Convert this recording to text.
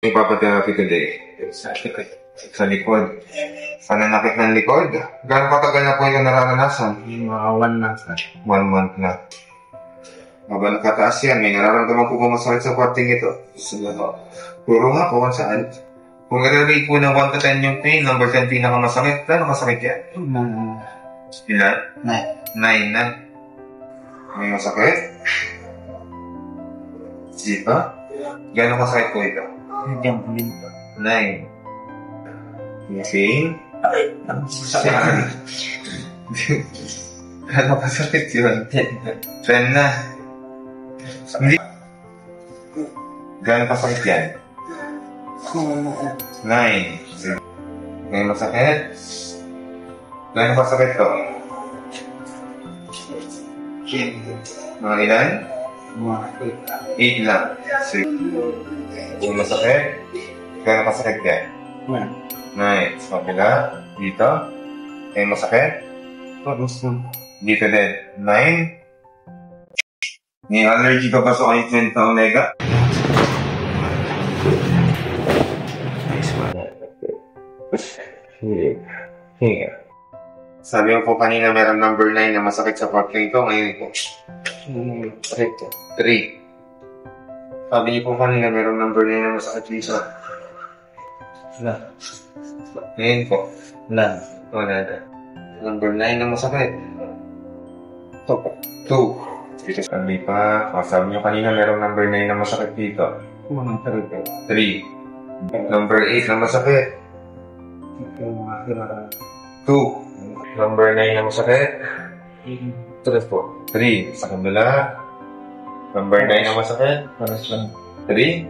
Ipapatherapy today. Sa likod. Sa nanakit ng likod. Gano'ng katagal na po yung nararanasan? Mga 1 month na. 1 month na. Habang nakataas yan, may nararamdaman po kung masakit sa parting ito. Puro nga kung saan. Kung i-rate po ng 1 to 10 yung pain, number 10 pinakamasakit, gano'ng kasakit yan? Ilan? 9 na. May masakit? Sipa? Gano'ng kasakit po ito? 9. May pain? Gano'ng kasakit yun? 10 na. Hindi. Gano'ng kasakit yan? 9. May masakit? Gano'ng kasakit to? Mga ilan? 8 lang. Sige. May masakit? Gano'ng kasakit yan? 9. Sa kabila? Dito? May masakit? Dito din. 9. May allergy ka ba sa ointment na Omega? Here. Sabi mo po kanina meron number 9 na masakit sa part ito. Ngayon po. 3. Sabi niyo po kanina meron number 9 na masakit dito. Ngayon po. Wala na. Number 9 na masakit. 2. Dito sabi pa. Sabi niyo kanina meron number 9 na masakit dito. 3. Number 8 na masakit. 2. Number 9 na masakit. 3. Sa kabila. Number 9 na masakit. 3.